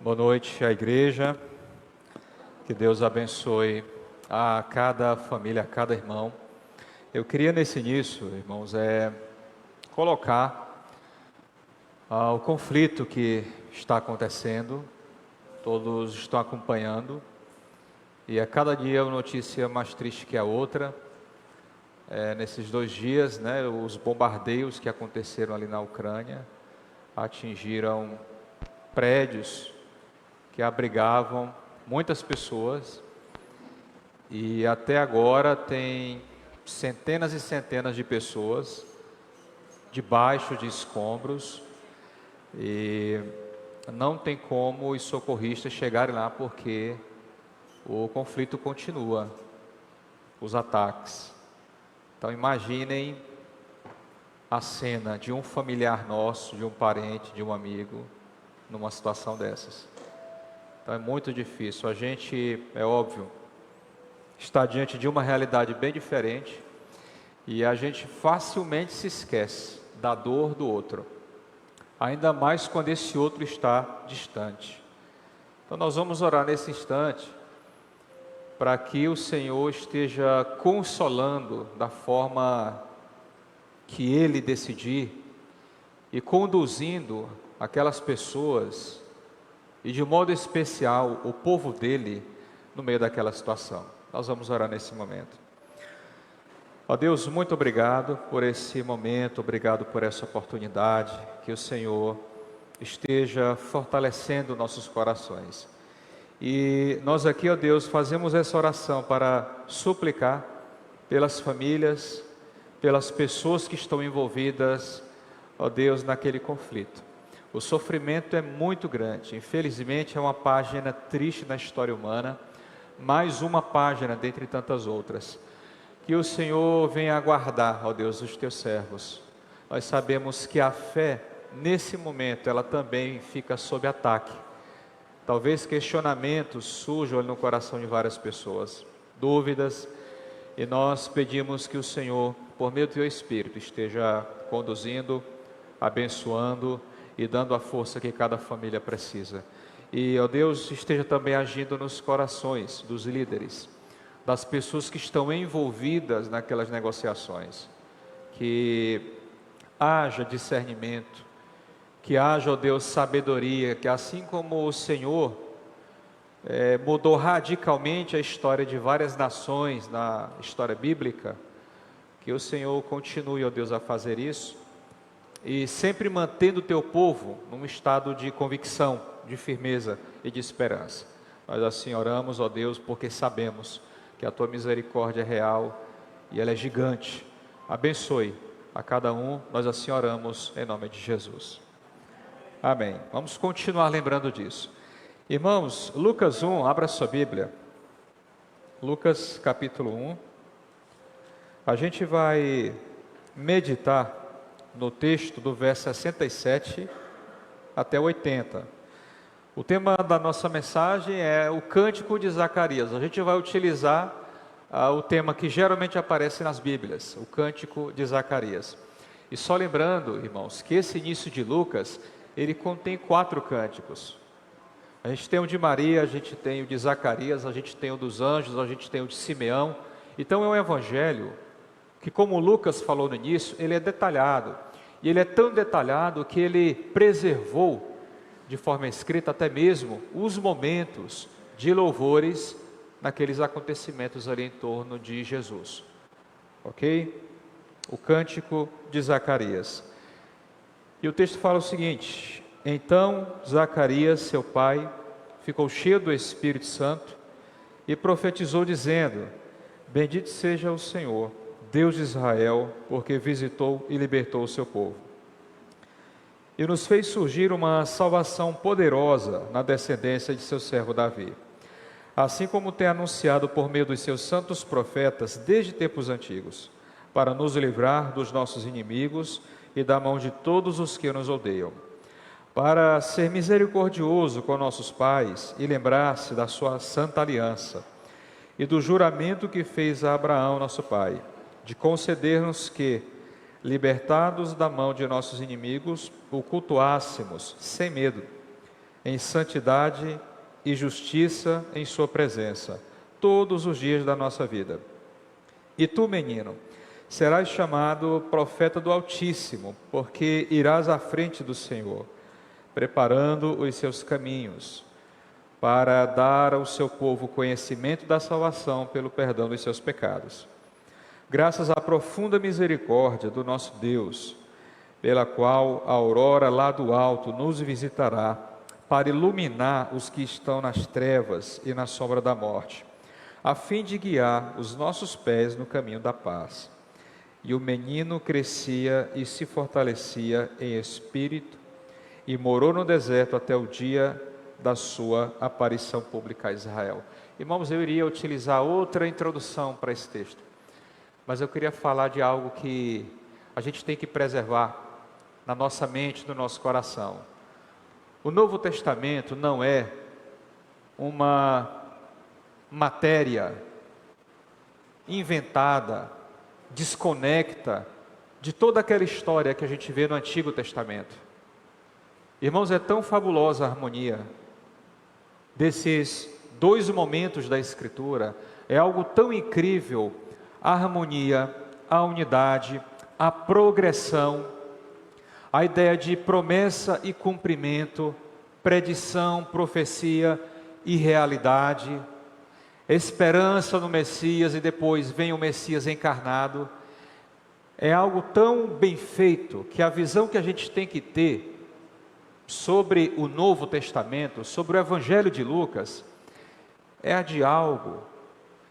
Boa noite à igreja, que Deus abençoe a cada família, a cada irmão. Eu queria nesse início, irmãos, colocar o conflito que está acontecendo, todos estão acompanhando, e a cada dia uma notícia mais triste que a outra. Nesses 2 dias, os bombardeios que aconteceram ali na Ucrânia atingiram prédios que abrigavam muitas pessoas, e até agora tem centenas e centenas de pessoas debaixo de escombros, e não tem como os socorristas chegarem lá porque o conflito continua, os ataques. Então imaginem a cena de um familiar nosso, de um parente, de um amigo, numa situação dessas. Então é muito difícil. A gente, é óbvio, está diante de uma realidade bem diferente, e a gente facilmente se esquece da dor do outro, ainda mais quando esse outro está distante. Então nós vamos orar nesse instante, para que o Senhor esteja consolando da forma que Ele decidir, e conduzindo aquelas pessoas, e de modo especial o povo dele, no meio daquela situação. Nós vamos orar nesse momento. Ó Deus, muito obrigado por esse momento, obrigado por essa oportunidade, que o Senhor esteja fortalecendo nossos corações. E nós aqui, ó Deus, fazemos essa oração para suplicar pelas famílias, pelas pessoas que estão envolvidas, ó Deus, naquele conflito. O sofrimento é muito grande, infelizmente é uma página triste na história humana, mais uma página dentre tantas outras. Que o Senhor venha guardar, ó Deus, os teus servos. Nós sabemos que a fé, nesse momento, ela também fica sob ataque. Talvez questionamentos surjam no coração de várias pessoas, dúvidas, e nós pedimos que o Senhor, por meio do teu Espírito, esteja conduzindo, abençoando e dando a força que cada família precisa. E, ó Deus, esteja também agindo nos corações dos líderes, das pessoas que estão envolvidas naquelas negociações. Que haja discernimento, que haja, ó Deus, sabedoria, que assim como o Senhor mudou radicalmente a história de várias nações na história bíblica, que o Senhor continue, ó Deus, a fazer isso, e sempre mantendo o teu povo num estado de convicção, de firmeza e de esperança. Nós assim oramos, ó Deus, porque sabemos que a tua misericórdia é real e ela é gigante. Abençoe a cada um, nós assim oramos em nome de Jesus. Amém. Vamos continuar lembrando disso. Irmãos, Lucas 1, abra sua Bíblia. Lucas capítulo 1. A gente vai meditar no texto do verso 67 até 80. O tema da nossa mensagem é o Cântico de Zacarias. A gente vai utilizar o tema que geralmente aparece nas Bíblias, o Cântico de Zacarias. E só lembrando, irmãos, que esse início de Lucas, ele contém 4 cânticos. A gente tem o de Maria, a gente tem o de Zacarias, a gente tem o dos anjos, a gente tem o de Simeão. Então é um evangelho que, como Lucas falou no início, ele é detalhado. E ele é tão detalhado que ele preservou, de forma escrita até mesmo, os momentos de louvores naqueles acontecimentos ali em torno de Jesus. Ok? O Cântico de Zacarias. E o texto fala o seguinte: então Zacarias, seu pai, ficou cheio do Espírito Santo e profetizou dizendo: bendito seja o Senhor, Deus de Israel, porque visitou e libertou o seu povo. E nos fez surgir uma salvação poderosa na descendência de seu servo Davi, assim como tem anunciado por meio dos seus santos profetas desde tempos antigos, para nos livrar dos nossos inimigos e da mão de todos os que nos odeiam, para ser misericordioso com nossos pais e lembrar-se da sua santa aliança e do juramento que fez a Abraão, nosso pai, de conceder-nos que, libertados da mão de nossos inimigos, o cultuássemos sem medo, em santidade e justiça em sua presença, todos os dias da nossa vida. E tu, menino, serás chamado profeta do Altíssimo, porque irás à frente do Senhor, preparando os seus caminhos, para dar ao seu povo conhecimento da salvação pelo perdão dos seus pecados. Graças à profunda misericórdia do nosso Deus, pela qual a aurora lá do alto nos visitará, para iluminar os que estão nas trevas e na sombra da morte, a fim de guiar os nossos pés no caminho da paz. E o menino crescia e se fortalecia em espírito, e morou no deserto até o dia da sua aparição pública a Israel. Irmãos, eu iria utilizar outra introdução para esse texto, mas eu queria falar de algo que a gente tem que preservar na nossa mente, no nosso coração. O Novo Testamento não é uma matéria inventada, desconecta de toda aquela história que a gente vê no Antigo Testamento. Irmãos, é tão fabulosa a harmonia desses dois momentos da Escritura, é algo tão incrível, a harmonia, a unidade, a progressão, a ideia de promessa e cumprimento, predição, profecia e realidade, esperança no Messias e depois vem o Messias encarnado. É algo tão bem feito que a visão que a gente tem que ter sobre o Novo Testamento, sobre o Evangelho de Lucas, é a de algo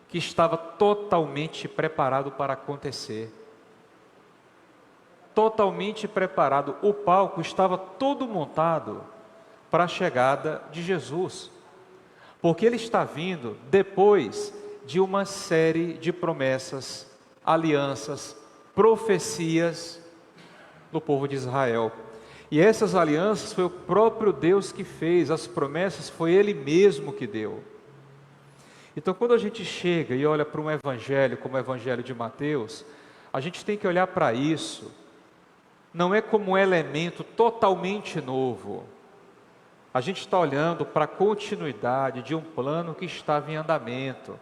que estava totalmente preparado para acontecer. Totalmente preparado, o palco estava todo montado para a chegada de Jesus, porque ele está vindo depois de uma série de promessas, alianças, profecias do povo de Israel. E essas alianças foi o próprio Deus que fez, as promessas foi Ele mesmo que deu. Então, quando a gente chega e olha para um evangelho como o evangelho de Mateus, a gente tem que olhar para isso, não é como um elemento totalmente novo. A gente está olhando para a continuidade de um plano que estava em andamento.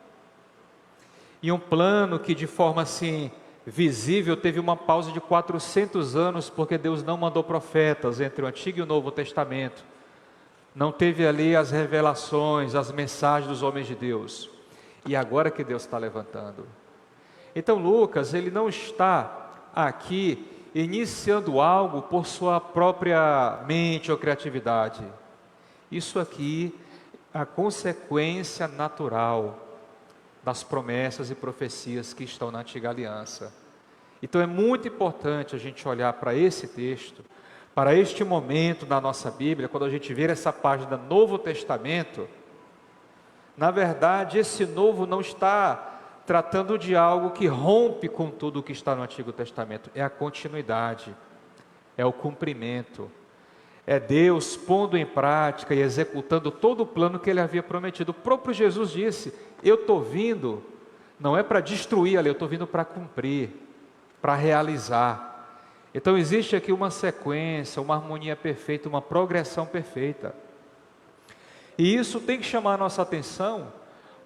E um plano que de forma assim visível teve uma pausa de 400 anos, porque Deus não mandou profetas entre o Antigo e o Novo Testamento. Não teve ali as revelações, as mensagens dos homens de Deus. E agora que Deus está levantando. Então Lucas, ele não está aqui iniciando algo por sua própria mente ou criatividade. Isso aqui é a consequência natural das promessas e profecias que estão na Antiga Aliança. Então é muito importante a gente olhar para esse texto, para este momento na nossa Bíblia, quando a gente vê essa página do Novo Testamento. Na verdade, esse novo não está tratando de algo que rompe com tudo o que está no Antigo Testamento, é a continuidade, é o cumprimento, é Deus pondo em prática e executando todo o plano que Ele havia prometido. O próprio Jesus disse, eu estou vindo, não é para destruir a lei, eu estou vindo para cumprir, para realizar. Então existe aqui uma sequência, uma harmonia perfeita, uma progressão perfeita. E isso tem que chamar a nossa atenção,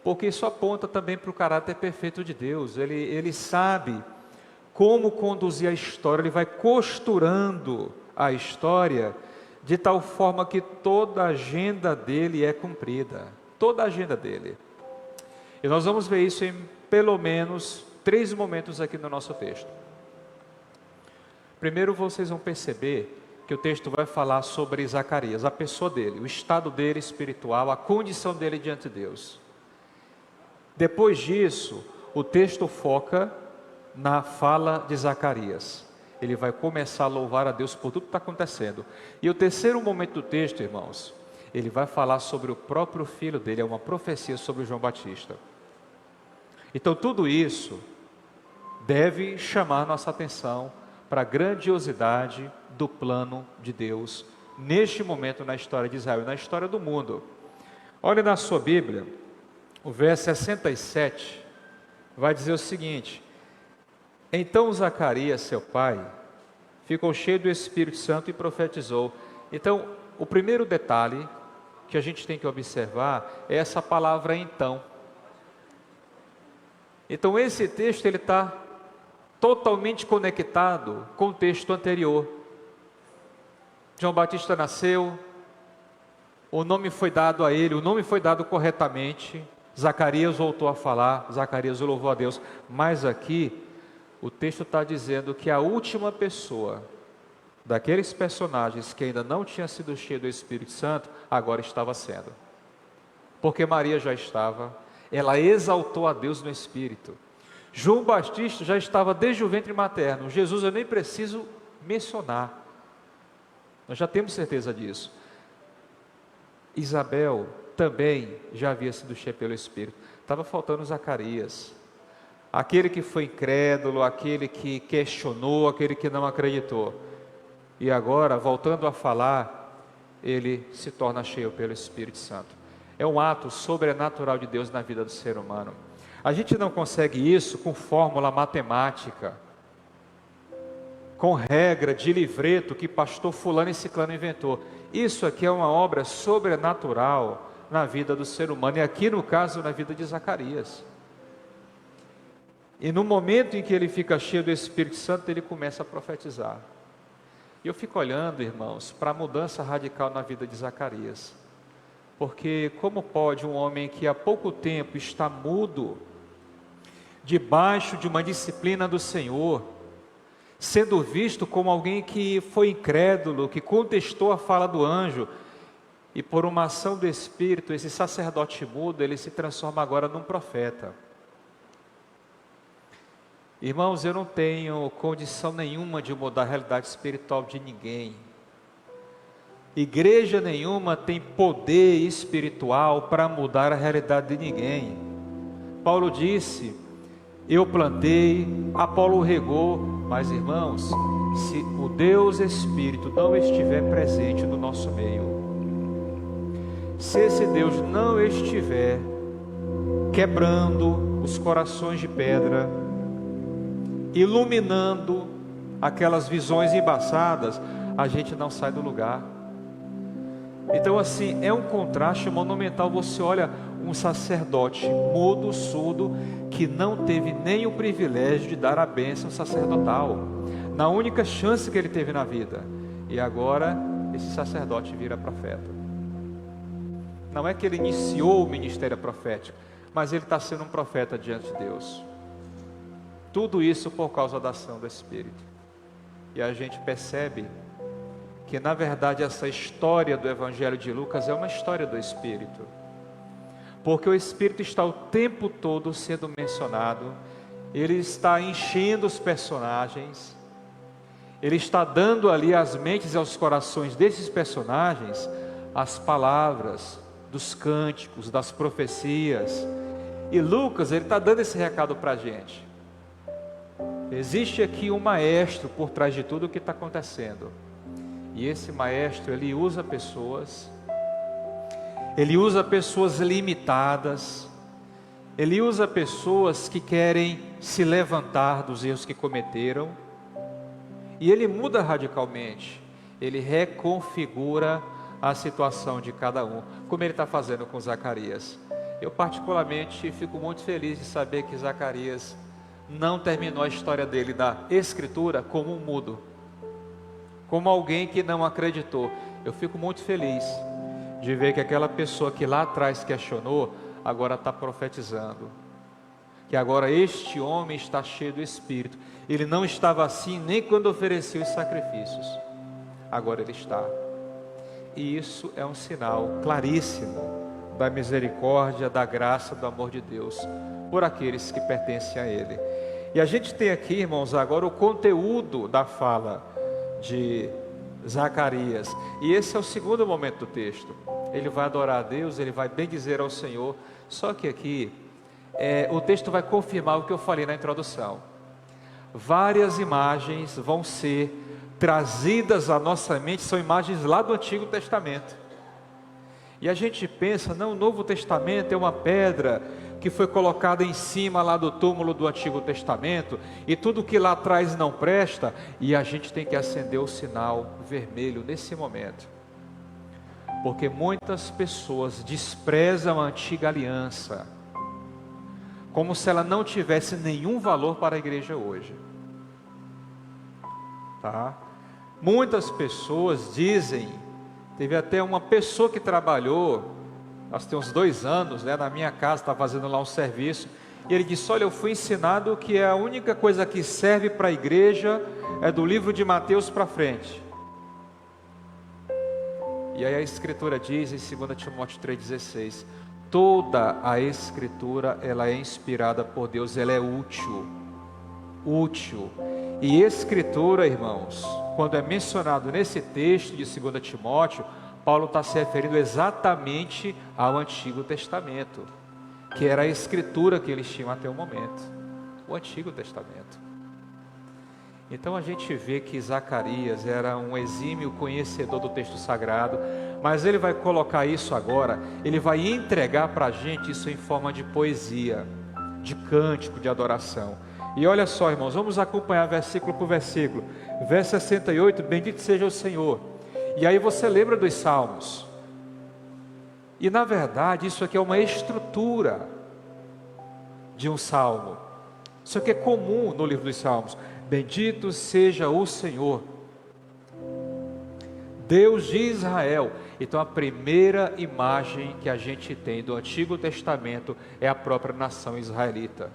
porque isso aponta também para o caráter perfeito de Deus. Ele sabe como conduzir a história, Ele vai costurando a história de tal forma que toda a agenda dele é cumprida, toda a agenda dele. E nós vamos ver isso em pelo menos 3 momentos aqui no nosso texto. Primeiro vocês vão perceber que o texto vai falar sobre Zacarias, a pessoa dele, o estado dele espiritual, a condição dele diante de Deus. Depois disso, o texto foca na fala de Zacarias. Ele vai começar a louvar a Deus por tudo que está acontecendo. E o terceiro momento do texto, irmãos, ele vai falar sobre o próprio filho dele, é uma profecia sobre João Batista. Então tudo isso deve chamar nossa atenção para a grandiosidade do plano de Deus, neste momento na história de Israel, na história do mundo. Olhe na sua Bíblia, o verso 67, vai dizer o seguinte: então Zacarias, seu pai, ficou cheio do Espírito Santo e profetizou. Então, o primeiro detalhe que a gente tem que observar é essa palavra então. Então esse texto ele está totalmente conectado com o texto anterior. João Batista nasceu, o nome foi dado a ele, o nome foi dado corretamente, Zacarias voltou a falar, Zacarias louvou a Deus, mas aqui o texto está dizendo que a última pessoa daqueles personagens que ainda não tinha sido cheio do Espírito Santo, agora estava sendo. Porque Maria já estava, ela exaltou a Deus no Espírito. João Batista já estava desde o ventre materno, Jesus eu nem preciso mencionar. Nós já temos certeza disso. Isabel também já havia sido cheia pelo Espírito. Estava faltando Zacarias, aquele que foi incrédulo, aquele que questionou, aquele que não acreditou. E agora, voltando a falar, ele se torna cheio pelo Espírito Santo. É um ato sobrenatural de Deus na vida do ser humano. A gente não consegue isso com fórmula matemática, com regra de livreto que pastor fulano e ciclano inventou. Isso aqui é uma obra sobrenatural na vida do ser humano, e aqui no caso na vida de Zacarias. E no momento em que ele fica cheio do Espírito Santo, ele começa a profetizar. E eu fico olhando, irmãos, para a mudança radical na vida de Zacarias. Porque como pode um homem que há pouco tempo está mudo, debaixo de uma disciplina do Senhor, sendo visto como alguém que foi incrédulo, que contestou a fala do anjo, e por uma ação do Espírito, esse sacerdote mudo, ele se transforma agora num profeta. Irmãos, eu não tenho condição nenhuma de mudar a realidade espiritual de ninguém. Igreja nenhuma tem poder espiritual para mudar a realidade de ninguém. Paulo disse, eu plantei, Apolo regou, mas irmãos, se o Deus Espírito não estiver presente no nosso meio, se esse Deus não estiver quebrando os corações de pedra, iluminando aquelas visões embaçadas, a gente não sai do lugar. Então assim, é um contraste monumental. Você olha um sacerdote mudo, surdo, que não teve nem o privilégio de dar a bênção sacerdotal, na única chance que ele teve na vida, e agora esse sacerdote vira profeta. Não é que ele iniciou o ministério profético, mas ele está sendo um profeta diante de Deus. Tudo isso por causa da ação do Espírito. E a gente percebe que na verdade essa história do Evangelho de Lucas é uma história do Espírito. Porque o Espírito está o tempo todo sendo mencionado, ele está enchendo os personagens, ele está dando ali às mentes e aos corações desses personagens as palavras dos cânticos, das profecias. E Lucas, ele está dando esse recado para a gente. Existe aqui um maestro por trás de tudo o que está acontecendo. E esse maestro, ele usa pessoas limitadas, ele usa pessoas que querem se levantar dos erros que cometeram, e ele muda radicalmente, ele reconfigura a situação de cada um, como ele está fazendo com Zacarias. Eu particularmente fico muito feliz de saber que Zacarias não terminou a história dele da Escritura como um mudo, como alguém que não acreditou. Eu fico muito feliz de ver que aquela pessoa que lá atrás questionou, agora está profetizando, que agora este homem está cheio do Espírito. Ele não estava assim nem quando oferecia os sacrifícios, agora ele está. E isso é um sinal claríssimo da misericórdia, da graça, do amor de Deus por aqueles que pertencem a Ele. E a gente tem aqui, irmãos, agora o conteúdo da fala de Zacarias, e esse é o segundo momento do texto. Ele vai adorar a Deus, ele vai bendizer ao Senhor. Só que aqui o texto vai confirmar o que eu falei na introdução. Várias imagens vão ser trazidas à nossa mente, são imagens lá do Antigo Testamento. E a gente pensa, não, o Novo Testamento é uma pedra que foi colocada em cima lá do túmulo do Antigo Testamento, e tudo que lá atrás não presta, e a gente tem que acender o sinal vermelho nesse momento. Porque muitas pessoas desprezam a antiga aliança, como se ela não tivesse nenhum valor para a igreja hoje. Tá? Muitas pessoas dizem, teve até uma pessoa que trabalhou, nós temos uns 2 anos, né, na minha casa, está fazendo lá um serviço, e ele disse, olha, eu fui ensinado que a única coisa que serve para a igreja é do livro de Mateus para frente. E aí a Escritura diz em 2 Timóteo 3,16, toda a Escritura, ela é inspirada por Deus, ela é útil. E Escritura, irmãos, quando é mencionado nesse texto de 2 Timóteo, Paulo está se referindo exatamente ao Antigo Testamento, que era a Escritura que eles tinham até o momento, o Antigo Testamento. Então a gente vê que Zacarias era um exímio conhecedor do texto sagrado, mas ele vai colocar isso agora, ele vai entregar para a gente isso em forma de poesia, de cântico, de adoração. E olha só, irmãos, vamos acompanhar versículo por versículo. Verso 68, bendito seja o Senhor. E aí você lembra dos salmos. E na verdade isso aqui é uma estrutura de um salmo. Isso aqui é comum no livro dos salmos. Bendito seja o Senhor, Deus de Israel. Então a primeira imagem que a gente tem do Antigo Testamento é a própria nação israelita.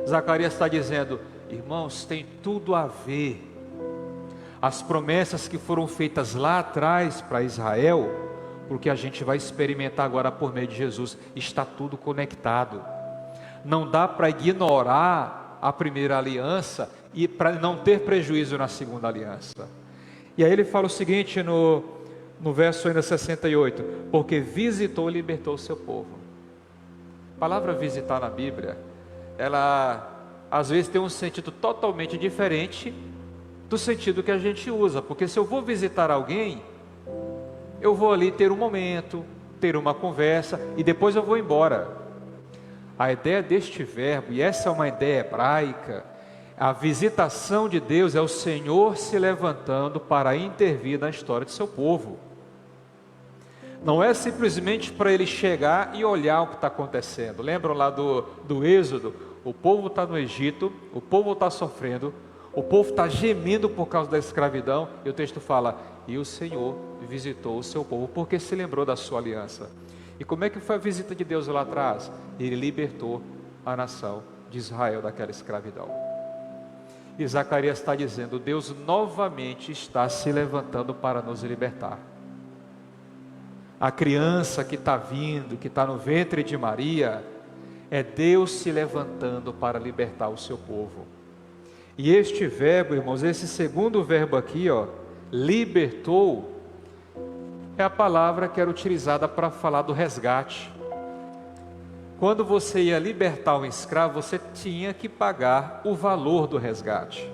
Zacarias está dizendo, irmãos, tem tudo a ver. As promessas que foram feitas lá atrás para Israel, porque a gente vai experimentar agora por meio de Jesus, está tudo conectado. Não dá para ignorar a primeira aliança e para não ter prejuízo na segunda aliança. E aí ele fala o seguinte no verso ainda 68, porque visitou e libertou o seu povo. A palavra visitar na Bíblia, ela às vezes tem um sentido totalmente diferente do sentido que a gente usa, porque se eu vou visitar alguém, eu vou ali ter um momento, ter uma conversa e depois eu vou embora. A ideia deste verbo, e essa é uma ideia hebraica, a visitação de Deus é o Senhor se levantando para intervir na história de seu povo. Não é simplesmente para ele chegar e olhar o que está acontecendo. Lembram lá do Êxodo? O povo está no Egito, o povo está sofrendo, o povo está gemendo por causa da escravidão, e o texto fala, e o Senhor visitou o seu povo, porque se lembrou da sua aliança. E como é que foi a visita de Deus lá atrás? Ele libertou a nação de Israel daquela escravidão. E Zacarias está dizendo, Deus novamente está se levantando para nos libertar. A criança que está vindo, que está no ventre de Maria, é Deus se levantando para libertar o seu povo. E este verbo, irmãos, esse segundo verbo aqui, ó, libertou, é a palavra que era utilizada para falar do resgate. Quando você ia libertar um escravo, você tinha que pagar o valor do resgate.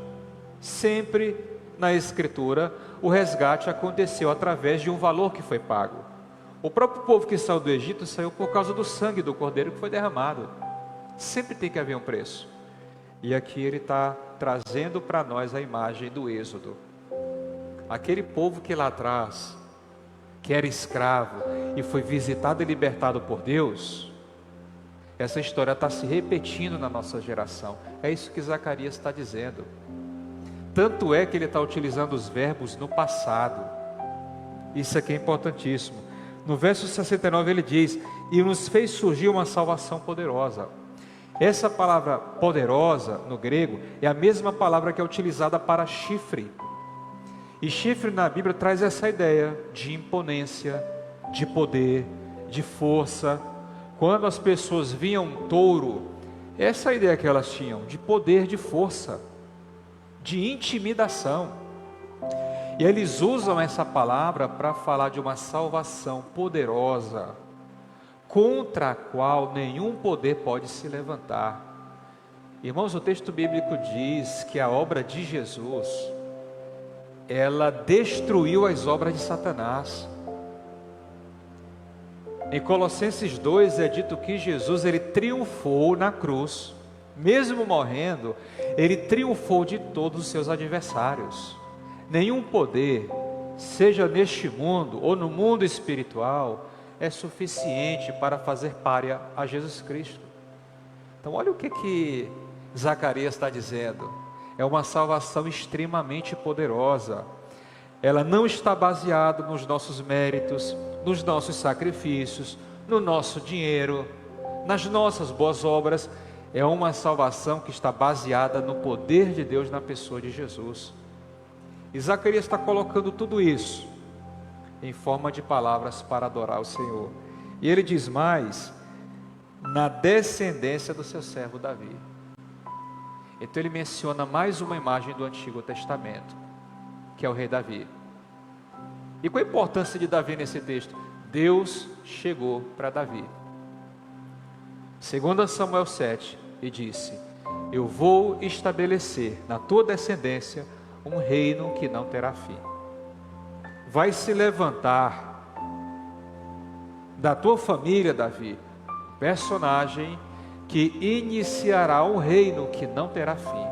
Sempre na Escritura, o resgate aconteceu através de um valor que foi pago. O próprio povo que saiu do Egito saiu por causa do sangue do cordeiro que foi derramado. Sempre tem que haver um preço. E aqui ele está trazendo para nós a imagem do Êxodo. Aquele povo que lá atrás, que era escravo e foi visitado e libertado por Deus, essa história está se repetindo na nossa geração. É isso que Zacarias está dizendo. Tanto é que ele está utilizando os verbos no passado. Isso aqui é importantíssimo. No verso 69 ele diz, e nos fez surgir uma salvação poderosa. Essa palavra poderosa no grego é a mesma palavra que é utilizada para chifre. E chifre na Bíblia traz essa ideia de imponência, de poder, de força. Quando as pessoas viam um touro, essa é a ideia que elas tinham, de poder, de força, de intimidação. E eles usam essa palavra para falar de uma salvação poderosa, contra a qual nenhum poder pode se levantar. Irmãos, o texto bíblico diz que a obra de Jesus, ela destruiu as obras de Satanás. Em Colossenses 2 é dito que Jesus, ele triunfou na cruz, mesmo morrendo, ele triunfou de todos os seus adversários. Nenhum poder seja neste mundo ou no mundo espiritual, é suficiente para fazer pária a Jesus Cristo. Então olha o que Zacarias está dizendo. É uma salvação extremamente poderosa. Ela não está baseada nos nossos méritos, nos nossos sacrifícios, no nosso dinheiro, nas nossas boas obras. É uma salvação que está baseada no poder de Deus na pessoa de Jesus. E Zacarias está colocando tudo isso em forma de palavras para adorar o Senhor. E ele diz mais: na descendência do seu servo Davi. Então ele menciona mais uma imagem do Antigo Testamento, que é o rei Davi. E qual a importância de Davi nesse texto? Deus chegou para Davi. 2 Samuel 7, e disse: eu vou estabelecer na tua descendência um reino que não terá fim. Vai se levantar da tua família, Davi, personagem que iniciará um reino que não terá fim,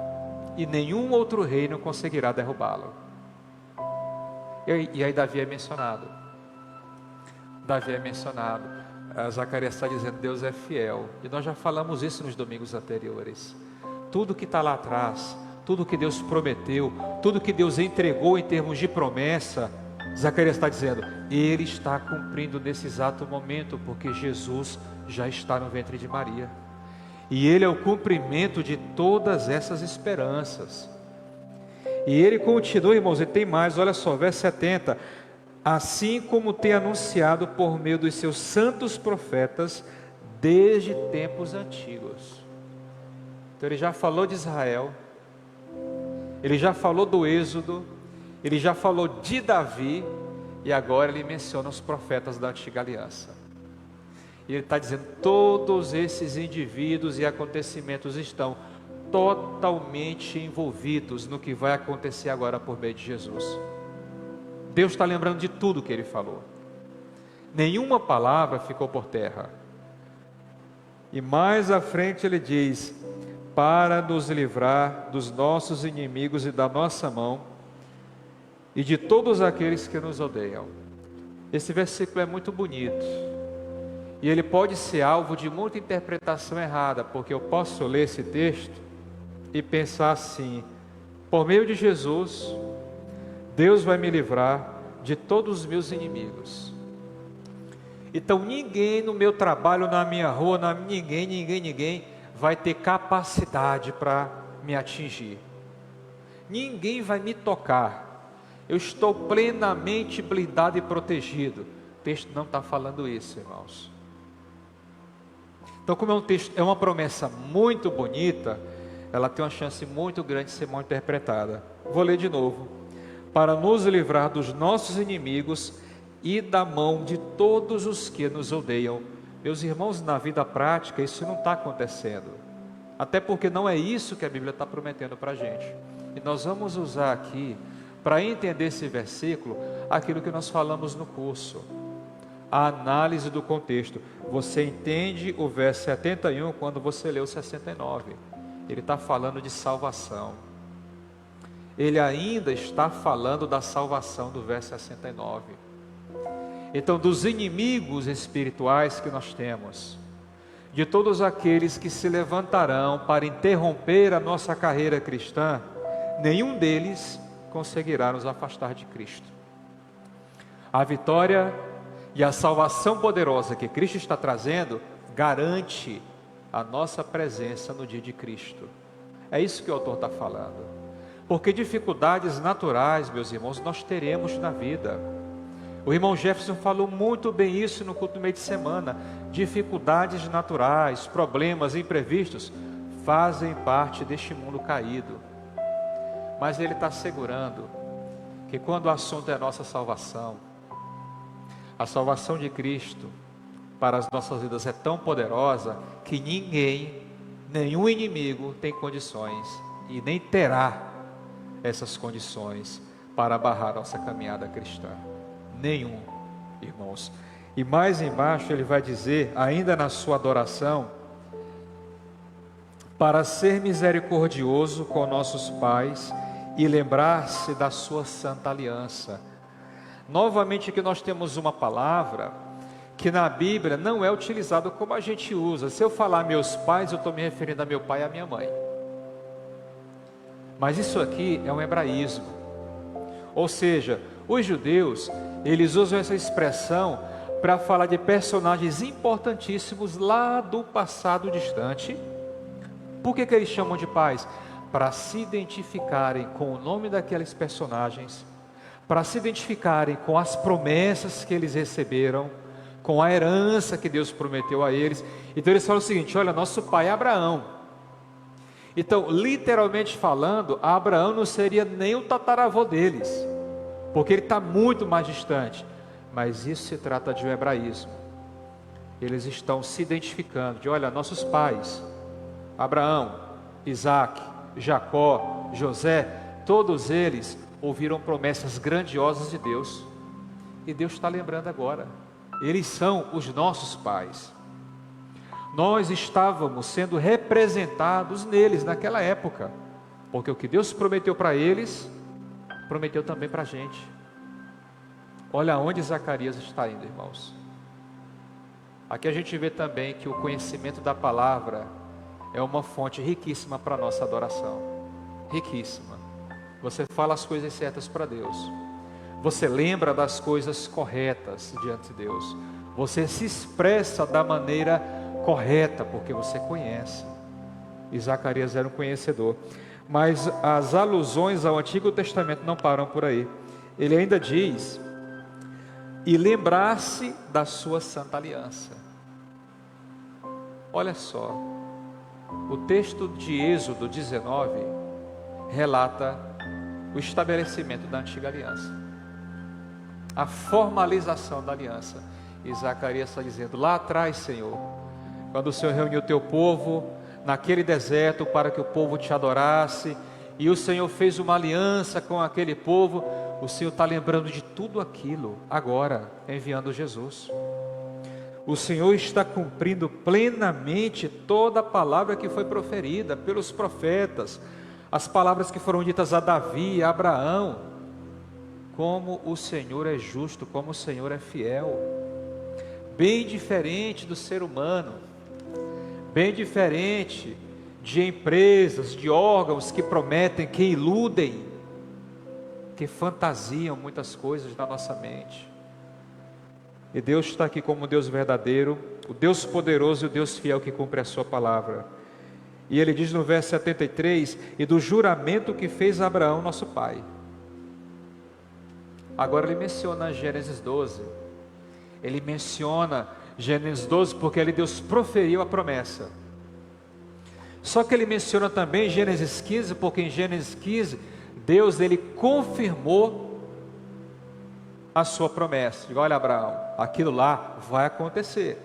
e nenhum outro reino conseguirá derrubá-lo. E aí Davi é mencionado. Zacarias está dizendo: Deus é fiel. E nós já falamos isso nos domingos anteriores. Tudo que está lá atrás, tudo que Deus prometeu, tudo que Deus entregou em termos de promessa, Zacarias está dizendo, Ele está cumprindo nesse exato momento, porque Jesus já está no ventre de Maria. E Ele é o cumprimento de todas essas esperanças. E Ele continua, irmãos, e tem mais, olha só, verso 70. Assim como tem anunciado por meio dos seus santos profetas, desde tempos antigos. Então Ele já falou de Israel, Ele já falou do Êxodo, Ele já falou de Davi, e agora Ele menciona os profetas da antiga aliança. E Ele está dizendo, todos esses indivíduos e acontecimentos estão totalmente envolvidos no que vai acontecer agora por meio de Jesus. Deus está lembrando de tudo que Ele falou. Nenhuma palavra ficou por terra. E mais à frente Ele diz, para nos livrar dos nossos inimigos e da nossa mão, e de todos aqueles que nos odeiam. Esse versículo é muito bonito, e ele pode ser alvo de muita interpretação errada, porque eu posso ler esse texto e pensar assim, por meio de Jesus, Deus vai me livrar de todos os meus inimigos. Então ninguém no meu trabalho, na minha rua, ninguém vai ter capacidade para me atingir. Ninguém vai me tocar. Eu estou plenamente blindado e protegido. O texto não está falando isso, irmãos. Então, como é um texto, é uma promessa muito bonita, ela tem uma chance muito grande de ser mal interpretada. Vou ler de novo. Para nos livrar dos nossos inimigos e da mão de todos os que nos odeiam. Meus irmãos, na vida prática, isso não está acontecendo. Até porque não é isso que a Bíblia está prometendo para a gente. E nós vamos usar aqui, para entender esse versículo, aquilo que nós falamos no curso. A análise do contexto. Você entende o verso 71 quando você lê o 69. Ele está falando de salvação. Ele ainda está falando da salvação do verso 69. Então, dos inimigos espirituais que nós temos, de todos aqueles que se levantarão para interromper a nossa carreira cristã, nenhum deles conseguirá nos afastar de Cristo. A vitória e a salvação poderosa que Cristo está trazendo, garante a nossa presença no dia de Cristo. É isso que o autor está falando. Porque dificuldades naturais, meus irmãos, nós teremos na vida. O irmão Jefferson falou muito bem isso no culto do meio de semana. Dificuldades naturais, problemas imprevistos, fazem parte deste mundo caído. Mas ele está assegurando que quando o assunto é a nossa salvação, a salvação de Cristo para as nossas vidas é tão poderosa que nenhum inimigo tem condições e nem terá essas condições para barrar nossa caminhada cristã. Nenhum, irmãos. E mais embaixo ele vai dizer, ainda na sua adoração, para ser misericordioso com nossos pais e lembrar-se da sua santa aliança. Novamente aqui nós temos uma palavra que na Bíblia não é utilizada como a gente usa. Se eu falar meus pais, eu estou me referindo a meu pai e a minha mãe. Mas isso aqui é um hebraísmo. Ou seja, os judeus, eles usam essa expressão para falar de personagens importantíssimos lá do passado distante. Por que eles chamam de pais? Para se identificarem com o nome daqueles personagens, para se identificarem com as promessas que eles receberam, com a herança que Deus prometeu a eles. Então eles falam o seguinte: olha, nosso pai é Abraão. Então, literalmente falando, Abraão não seria nem o tataravô deles, porque ele está muito mais distante. Mas isso se trata de um hebraísmo. Eles estão se identificando de, olha, nossos pais, Abraão, Isaac, Jacó, José, todos eles ouviram promessas grandiosas de Deus. E Deus está lembrando agora. Eles são os nossos pais. Nós estávamos sendo representados neles naquela época, porque o que Deus prometeu para eles, prometeu também para a gente. Olha onde Zacarias está indo, irmãos. Aqui a gente vê também que o conhecimento da palavra é uma fonte riquíssima para a nossa adoração. Riquíssima. Você fala as coisas certas para Deus. Você lembra das coisas corretas diante de Deus. Você se expressa da maneira correta, porque você conhece. E Zacarias era um conhecedor. Mas as alusões ao Antigo Testamento não param por aí. Ele ainda diz: e lembrar-se da sua santa aliança. Olha só, o texto de Êxodo 19 relata o estabelecimento da antiga aliança, a formalização da aliança. E Zacarias está dizendo: lá atrás, Senhor, quando o Senhor reuniu o teu povo naquele deserto para que o povo te adorasse, e o Senhor fez uma aliança com aquele povo, o Senhor está lembrando de tudo aquilo agora, enviando Jesus. O Senhor está cumprindo plenamente toda a palavra que foi proferida pelos profetas, as palavras que foram ditas a Davi, a Abraão. Como o Senhor é justo, como o Senhor é fiel. Bem diferente do ser humano, bem diferente de empresas, de órgãos que prometem, que iludem, que fantasiam muitas coisas na nossa mente. E Deus está aqui como Deus verdadeiro, o Deus poderoso e o Deus fiel que cumpre a sua palavra. E ele diz no verso 73, e do juramento que fez a Abraão nosso pai. Agora ele menciona Gênesis 12. Ele menciona Gênesis 12 porque ali Deus proferiu a promessa. Só que ele menciona também Gênesis 15, porque em Gênesis 15, Deus ele confirmou a sua promessa. Diga: olha, Abraão, aquilo lá vai acontecer.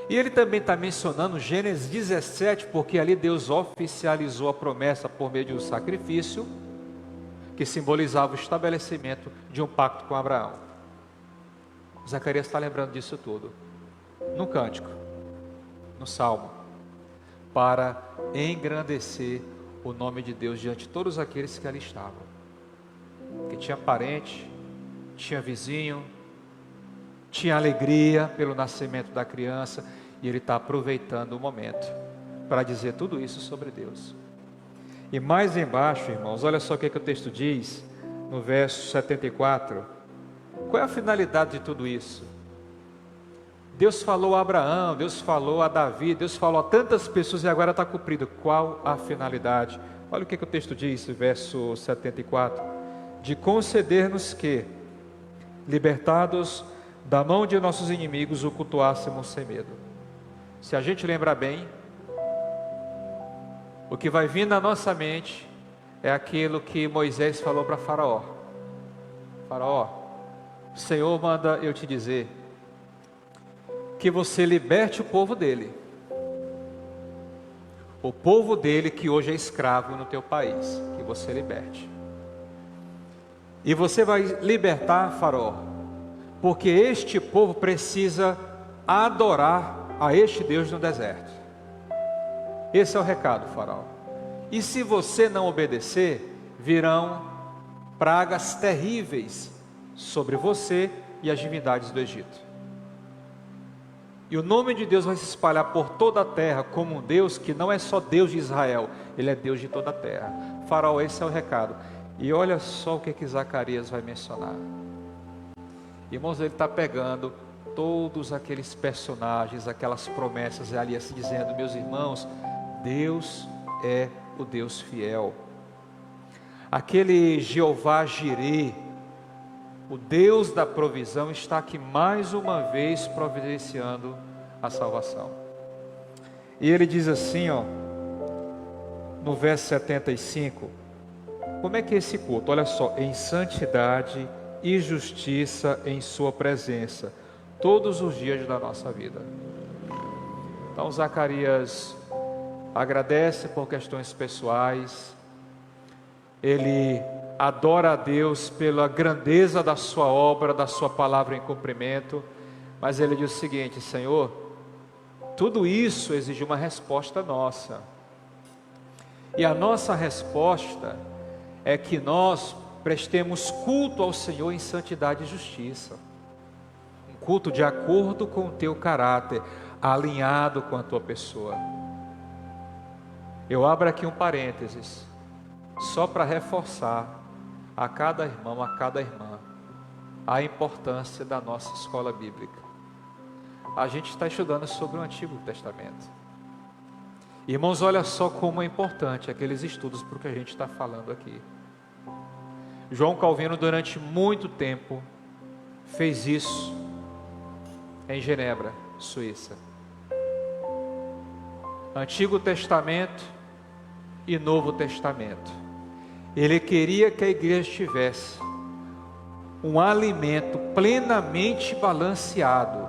E ele também está mencionando Gênesis 17, porque ali Deus oficializou a promessa por meio de um sacrifício, que simbolizava o estabelecimento de um pacto com Abraão. Zacarias está lembrando disso tudo, no cântico, no salmo, para engrandecer o nome de Deus diante de todos aqueles que ali estavam, que tinha parente, tinha vizinho, tinha alegria pelo nascimento da criança, e ele está aproveitando o momento para dizer tudo isso sobre Deus. E mais embaixo, irmãos, olha só o que o texto diz, no verso 74, qual é a finalidade de tudo isso? Deus falou a Abraão, Deus falou a Davi, Deus falou a tantas pessoas e agora está cumprido. Qual a finalidade? Olha o que o texto diz, verso 74, de conceder-nos que, libertados da mão de nossos inimigos, o cultuássemos sem medo. Se a gente lembrar bem, o que vai vir na nossa mente é aquilo que Moisés falou para Faraó. Faraó, o Senhor manda eu te dizer que você liberte o povo dele. O povo dele que hoje é escravo no teu país, que você liberte. E você vai libertar Faraó, porque este povo precisa adorar a este Deus no deserto. Esse é o recado, Faraó. E se você não obedecer, virão pragas terríveis sobre você e as divindades do Egito. E o nome de Deus vai se espalhar por toda a terra como um Deus que não é só Deus de Israel, Ele é Deus de toda a terra. Faraó, esse é o recado. E olha só o que Zacarias vai mencionar. Irmãos, ele está pegando todos aqueles personagens, aquelas promessas ali, assim dizendo: meus irmãos, Deus é o Deus fiel. Aquele Jeová Jireh, o Deus da provisão, está aqui mais uma vez providenciando a salvação. E ele diz assim, no verso 75, como é que é esse culto? Olha só: em santidade e justiça em sua presença, todos os dias da nossa vida. Então Zacarias agradece por questões pessoais, ele adora a Deus pela grandeza da sua obra, da sua palavra em cumprimento, mas ele diz o seguinte: Senhor, tudo isso exige uma resposta nossa, e a nossa resposta é que nós prestemos culto ao Senhor em santidade e justiça, um culto de acordo com o teu caráter, alinhado com a tua pessoa. Eu abro aqui um parênteses, só para reforçar a cada irmão, a cada irmã, a importância da nossa escola bíblica. A gente está estudando sobre o Antigo Testamento. Irmãos, olha só como é importante aqueles estudos para o que a gente está falando aqui. João Calvino, durante muito tempo, fez isso em Genebra, Suíça. Antigo Testamento e Novo Testamento. Ele queria que a igreja tivesse um alimento plenamente balanceado.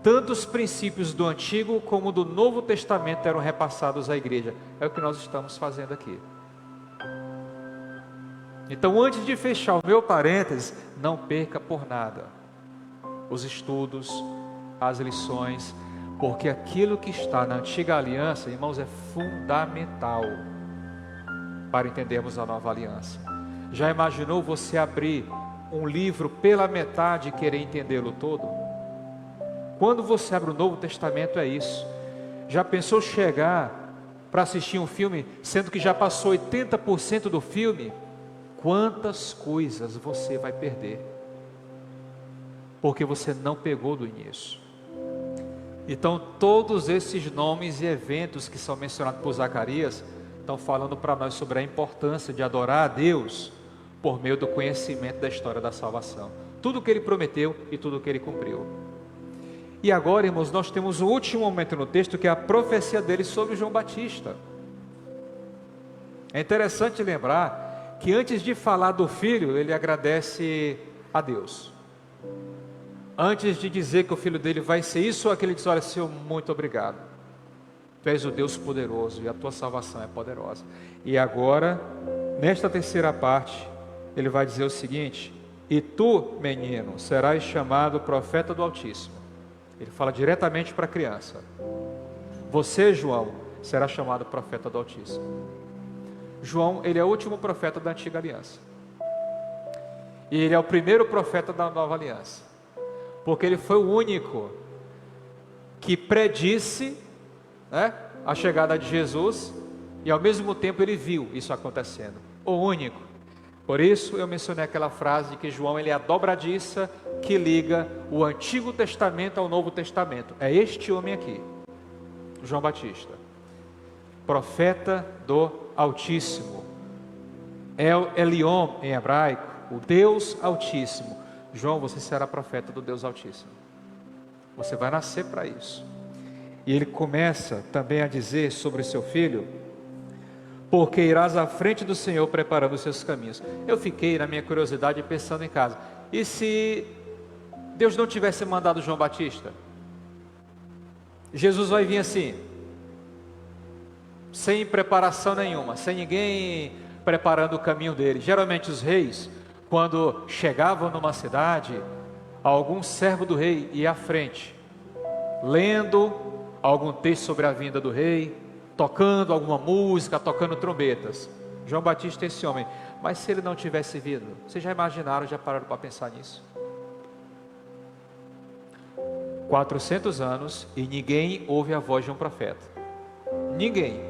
Tanto os princípios do Antigo como do Novo Testamento eram repassados à igreja. É o que nós estamos fazendo aqui. Então, antes de fechar o meu parênteses, não perca por nada os estudos, as lições, porque aquilo que está na antiga aliança, irmãos, é fundamental para entendermos a nova aliança. Já imaginou você abrir um livro pela metade e querer entendê-lo todo? Quando você abre o Novo Testamento, é isso. Já pensou chegar para assistir um filme, sendo que já passou 80% do filme? Quantas coisas você vai perder, porque você não pegou do início. Então todos esses nomes e eventos que são mencionados por Zacarias estão falando para nós sobre a importância de adorar a Deus por meio do conhecimento da história da salvação, tudo o que Ele prometeu e tudo o que Ele cumpriu. E agora, irmãos, nós temos o último momento no texto, que é a profecia dele sobre João Batista. É interessante lembrar que antes de falar do filho, ele agradece a Deus. Antes de dizer que o filho dele vai ser isso ou aquilo, ele diz: olha, Senhor, muito obrigado. Tu és o Deus poderoso e a tua salvação é poderosa. E agora, nesta terceira parte, ele vai dizer o seguinte: e tu, menino, serás chamado profeta do Altíssimo. Ele fala diretamente para a criança. Você, João, será chamado profeta do Altíssimo. João, ele é o último profeta da antiga aliança. E ele é o primeiro profeta da nova aliança. Porque ele foi o único que predisse, a chegada de Jesus, e ao mesmo tempo ele viu isso acontecendo. O único. Por isso eu mencionei aquela frase de que João, ele é a dobradiça que liga o Antigo Testamento ao Novo Testamento. É este homem aqui, João Batista, profeta do Altíssimo. El Elion em hebraico, o Deus Altíssimo. João, você será profeta do Deus Altíssimo. Você vai nascer para isso. E ele começa também a dizer sobre seu filho: porque irás à frente do Senhor preparando os seus caminhos. Eu fiquei na minha curiosidade pensando em casa, e se Deus não tivesse mandado João Batista? Jesus vai vir assim, sem preparação nenhuma, sem ninguém preparando o caminho dele. Geralmente os reis, quando chegavam numa cidade, algum servo do rei ia à frente, lendo algum texto sobre a vinda do rei, tocando alguma música, tocando trombetas. João Batista é esse homem. Mas se ele não tivesse vindo, vocês já imaginaram, já pararam para pensar nisso? 400 anos e ninguém ouve a voz de um profeta. Ninguém.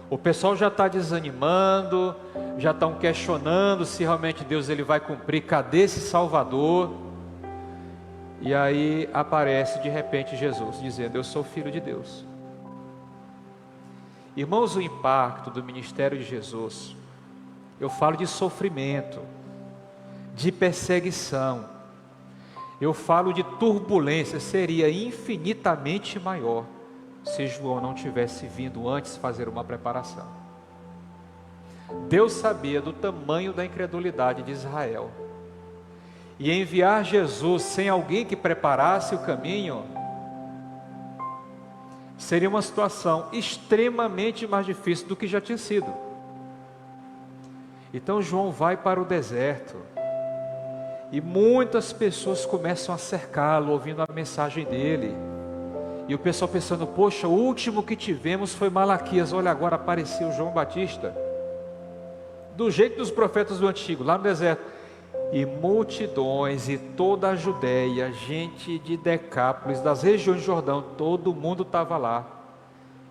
O pessoal já está desanimando, já estão questionando se realmente Deus ele vai cumprir. Cadê esse Salvador? E aí aparece de repente Jesus dizendo: eu sou filho de Deus. Irmãos, o impacto do ministério de Jesus, eu falo de sofrimento, de perseguição, eu falo de turbulência, seria infinitamente maior se João não tivesse vindo antes fazer uma preparação. Deus sabia do tamanho da incredulidade de Israel, e enviar Jesus sem alguém que preparasse o caminho, seria uma situação extremamente mais difícil do que já tinha sido. Então João vai para o deserto, e muitas pessoas começam a cercá-lo, ouvindo a mensagem dele, e o pessoal pensando: poxa, o último que tivemos foi Malaquias, olha, agora apareceu João Batista, do jeito dos profetas do antigo, lá no deserto. E multidões, e toda a Judéia, gente de Decápolis, das regiões de Jordão, todo mundo estava lá.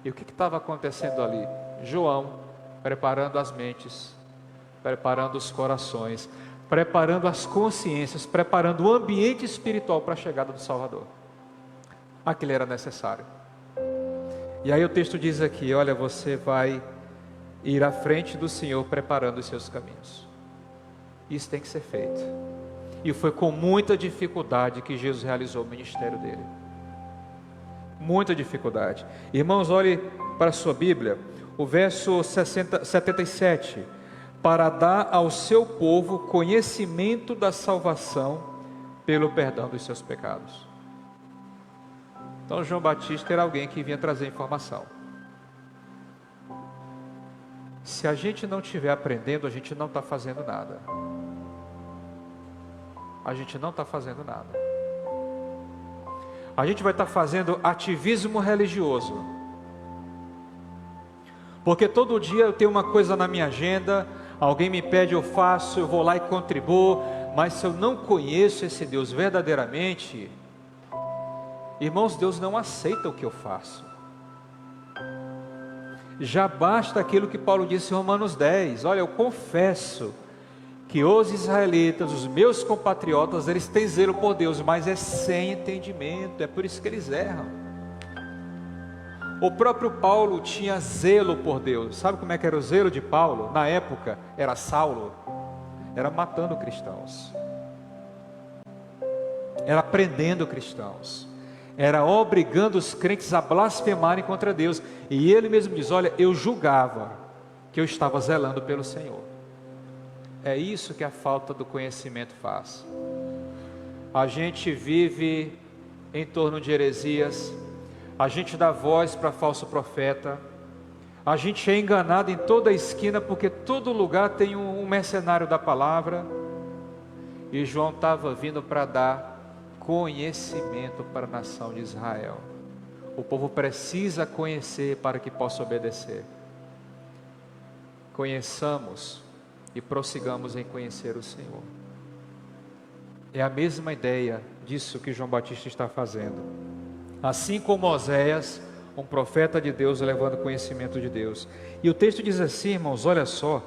E o que estava acontecendo ali? João preparando as mentes, preparando os corações, preparando as consciências, preparando o ambiente espiritual para a chegada do Salvador. Aquilo era necessário. E aí o texto diz aqui: olha, você vai ir à frente do Senhor preparando os seus caminhos. Isso tem que ser feito. E foi com muita dificuldade que Jesus realizou o ministério dele. Muita dificuldade. Irmãos, olhe para a sua Bíblia, o verso 77. Para dar ao seu povo conhecimento da salvação pelo perdão dos seus pecados. Então João Batista era alguém que vinha trazer informação. Se a gente não estiver aprendendo, a gente não está fazendo nada. A gente não está fazendo nada. A gente vai estar fazendo ativismo religioso. Porque todo dia eu tenho uma coisa na minha agenda, alguém me pede, eu faço, eu vou lá e contribuo. Mas se eu não conheço esse Deus verdadeiramente, irmãos, Deus não aceita o que eu faço. Já basta aquilo que Paulo disse em Romanos 10. Olha, eu confesso que os israelitas, os meus compatriotas, eles têm zelo por Deus, mas é sem entendimento, é por isso que eles erram. O próprio Paulo tinha zelo por Deus. Sabe como é que era o zelo de Paulo? Na época, era Saulo, era matando cristãos, era prendendo cristãos, era obrigando os crentes a blasfemarem contra Deus. E ele mesmo diz: olha, eu julgava que eu estava zelando pelo Senhor. É isso que a falta do conhecimento faz. A gente vive em torno de heresias, a gente dá voz para falso profeta, a gente é enganado em toda a esquina, porque todo lugar tem um mercenário da palavra. E João estava vindo para dar conhecimento para a nação de Israel. O povo precisa conhecer para que possa obedecer. Conheçamos e prossigamos em conhecer o Senhor. É a mesma ideia disso que João Batista está fazendo. Assim como Oséias, um profeta de Deus levando conhecimento de Deus. E o texto diz assim, irmãos, olha só: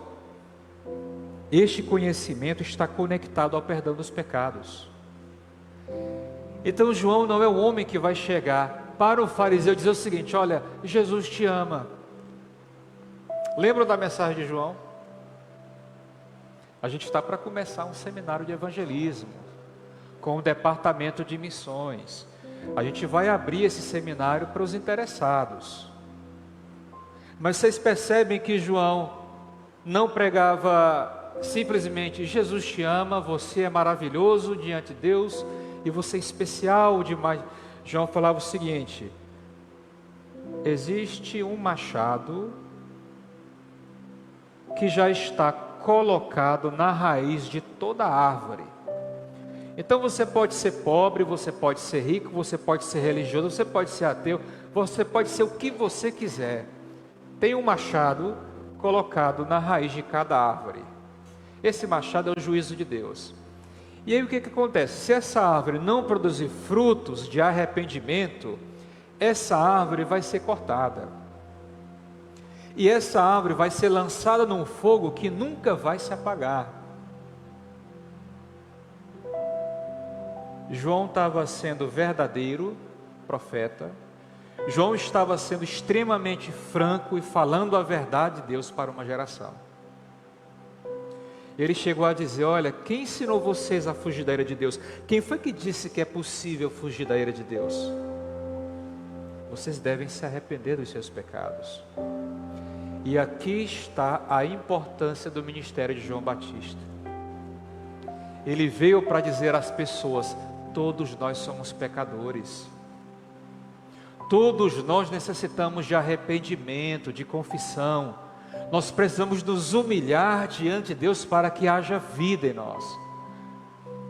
este conhecimento está conectado ao perdão dos pecados. Então João não é o homem que vai chegar para o fariseu e dizer o seguinte: olha, Jesus te ama. Lembram da mensagem de João? A gente está para começar um seminário de evangelismo, com um departamento de missões. A gente vai abrir esse seminário para os interessados. Mas vocês percebem que João não pregava simplesmente: Jesus te ama, você é maravilhoso diante de Deus e você é especial demais. João falava o seguinte: existe um machado que já está colocado na raiz de toda árvore. Então você pode ser pobre, você pode ser rico, você pode ser religioso, você pode ser ateu, você pode ser o que você quiser. Tem um machado colocado na raiz de cada árvore. Esse machado é o juízo de Deus. E aí o que acontece? Se essa árvore não produzir frutos de arrependimento, essa árvore vai ser cortada. E essa árvore vai ser lançada num fogo que nunca vai se apagar. João estava sendo verdadeiro profeta. João estava sendo extremamente franco e falando a verdade de Deus para uma geração. Ele chegou a dizer: olha, quem ensinou vocês a fugir da ira de Deus? Quem foi que disse que é possível fugir da ira de Deus? Vocês devem se arrepender dos seus pecados. E aqui está a importância do ministério de João Batista. Ele veio para dizer às pessoas: todos nós somos pecadores. Todos nós necessitamos de arrependimento, de confissão. Nós precisamos nos humilhar diante de Deus para que haja vida em nós.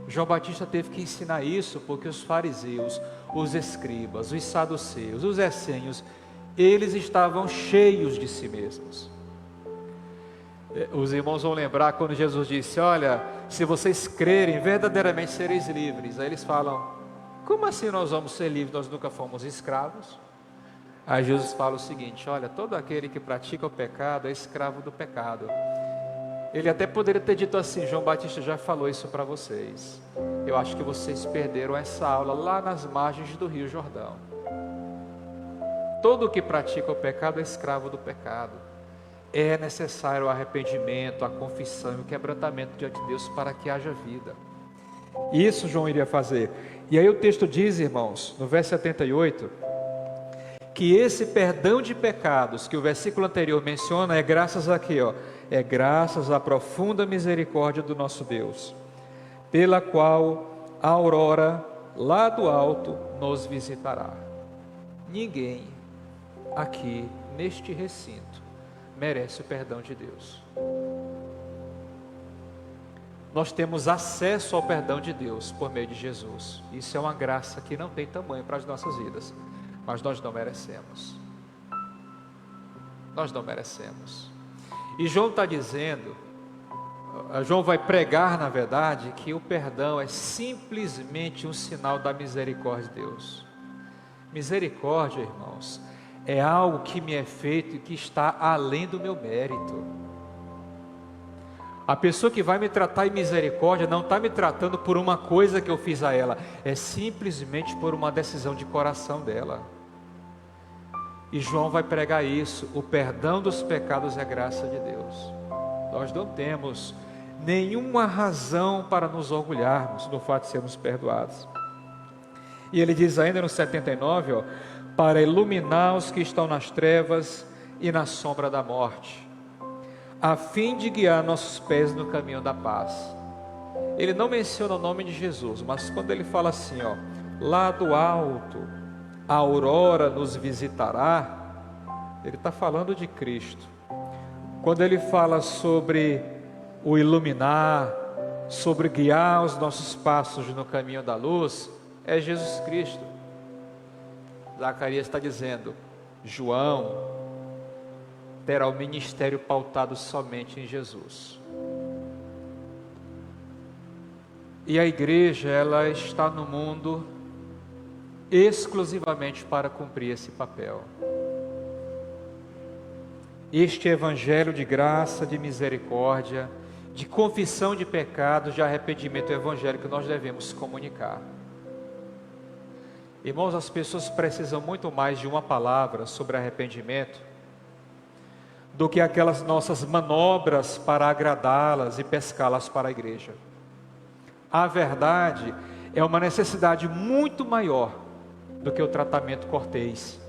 João Batista teve que ensinar isso porque os fariseus, os escribas, os saduceus, os essênios, eles estavam cheios de si mesmos. Os irmãos vão lembrar quando Jesus disse: olha, se vocês crerem, verdadeiramente sereis livres. Aí eles falam: como assim nós vamos ser livres? Nós nunca fomos escravos. Aí Jesus fala o seguinte: olha, todo aquele que pratica o pecado é escravo do pecado. Ele até poderia ter dito assim: João Batista já falou isso para vocês. Eu acho que vocês perderam essa aula lá nas margens do Rio Jordão. Todo que pratica o pecado é escravo do pecado. É necessário o arrependimento, a confissão e o quebrantamento diante de Deus para que haja vida. Isso João iria fazer. E aí o texto diz, irmãos, no verso 78, que esse perdão de pecados que o versículo anterior menciona é graças a quê? É graças à profunda misericórdia do nosso Deus, pela qual a aurora lá do alto nos visitará. Ninguém aqui neste recinto merece o perdão de Deus. Nós temos acesso ao perdão de Deus por meio de Jesus. Isso é uma graça que não tem tamanho para as nossas vidas, mas nós não merecemos. Nós não merecemos. E João está dizendo, João vai pregar na verdade, que o perdão é simplesmente um sinal da misericórdia de Deus. Misericórdia, irmãos, é algo que me é feito e que está além do meu mérito. A pessoa que vai me tratar em misericórdia não está me tratando por uma coisa que eu fiz a ela, é simplesmente por uma decisão de coração dela. E João vai pregar isso: o perdão dos pecados é graça de Deus. Nós não temos nenhuma razão para nos orgulharmos no fato de sermos perdoados. E ele diz ainda no 79, para iluminar os que estão nas trevas e na sombra da morte, a fim de guiar nossos pés no caminho da paz. Ele não menciona o nome de Jesus, mas quando ele fala assim, lá do alto, a aurora nos visitará, ele está falando de Cristo. Quando ele fala sobre o iluminar, sobre guiar os nossos passos no caminho da luz, é Jesus Cristo. Zacarias está dizendo: João terá o ministério pautado somente em Jesus. E a igreja, ela está no mundo exclusivamente para cumprir esse papel. Este evangelho de graça, de misericórdia, de confissão de pecados, de arrependimento, é o evangelho que nós devemos comunicar. Irmãos, as pessoas precisam muito mais de uma palavra sobre arrependimento do que aquelas nossas manobras para agradá-las e pescá-las para a igreja. A verdade é uma necessidade muito maior do que o tratamento cortês,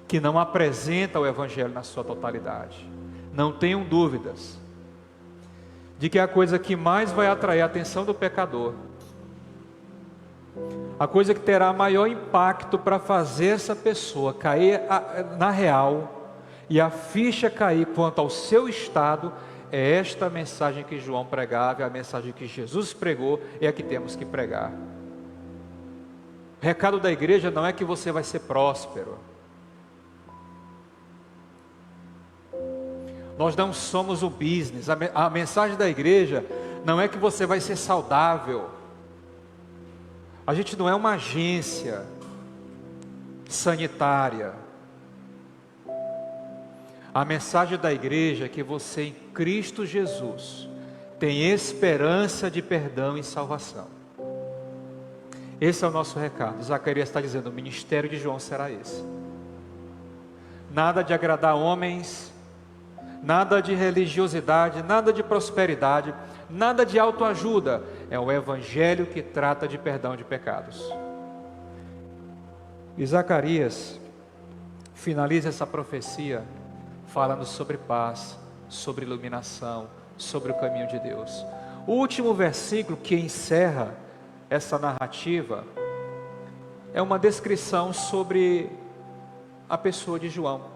que não apresenta o evangelho na sua totalidade. Não tenham dúvidas de que a coisa que mais vai atrair a atenção do pecador, a coisa que terá maior impacto para fazer essa pessoa cair na real e a ficha cair quanto ao seu estado, é esta mensagem que João pregava, é a mensagem que Jesus pregou, é a que temos que pregar. O recado da igreja não é que você vai ser próspero. Nós não somos o business. A mensagem da igreja não é que você vai ser saudável. A gente não é uma agência sanitária. A mensagem da igreja é que você em Cristo Jesus tem esperança de perdão e salvação. Esse é o nosso recado. Zacarias está dizendo, o ministério de João será esse. Nada de agradar homens, nada de religiosidade, nada de prosperidade, nada de autoajuda. É um evangelho que trata de perdão de pecados. E Zacarias finaliza essa profecia falando sobre paz, sobre iluminação, sobre o caminho de Deus. O último versículo que encerra essa narrativa é uma descrição sobre a pessoa de João.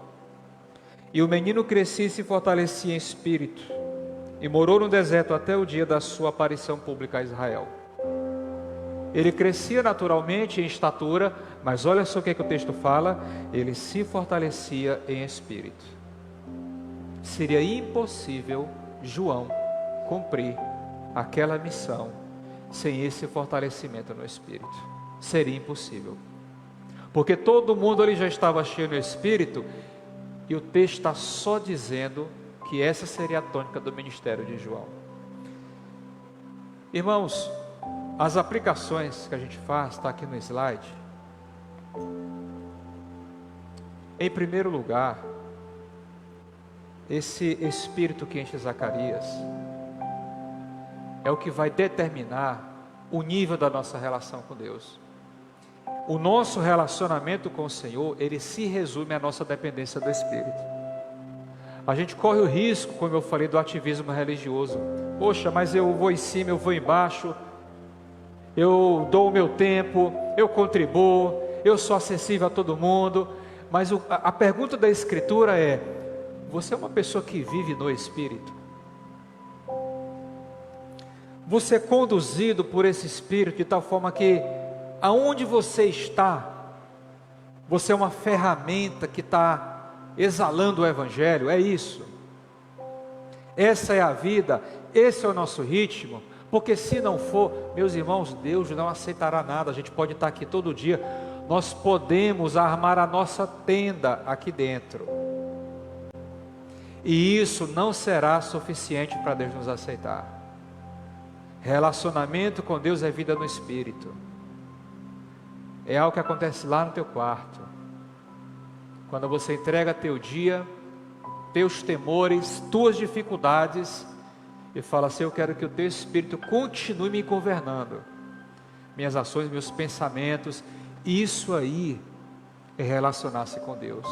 E o menino crescia e se fortalecia em espírito, e morou no deserto até o dia da sua aparição pública a Israel. Ele crescia naturalmente em estatura, mas olha só o que o texto fala, ele se fortalecia em espírito. Seria impossível João cumprir aquela missão sem esse fortalecimento no espírito. Seria impossível. Porque todo mundo ali já estava cheio no espírito, e o texto está só dizendo que essa seria a tônica do ministério de João. Irmãos, as aplicações que a gente faz, está aqui no slide. Em primeiro lugar, esse espírito que enche Zacarias é o que vai determinar o nível da nossa relação com Deus. O nosso relacionamento com o Senhor, ele se resume à nossa dependência do Espírito. A gente corre o risco, como eu falei, do ativismo religioso. Poxa, mas eu vou em cima, eu vou embaixo, eu dou o meu tempo, eu contribuo, eu sou acessível a todo mundo. Mas a pergunta da Escritura é, você é uma pessoa que vive no Espírito? Você é conduzido por esse Espírito de tal forma que aonde você está, você é uma ferramenta que está exalando o Evangelho, é isso. Essa é a vida, esse é o nosso ritmo, porque se não for, meus irmãos, Deus não aceitará nada. A gente pode estar aqui todo dia, nós podemos armar a nossa tenda aqui dentro, e isso não será suficiente para Deus nos aceitar. Relacionamento com Deus é vida no Espírito. É algo que acontece lá no teu quarto, quando você entrega teu dia, teus temores, tuas dificuldades, e fala assim, eu quero que o teu Espírito continue me governando, minhas ações, meus pensamentos. Isso aí é relacionar-se com Deus.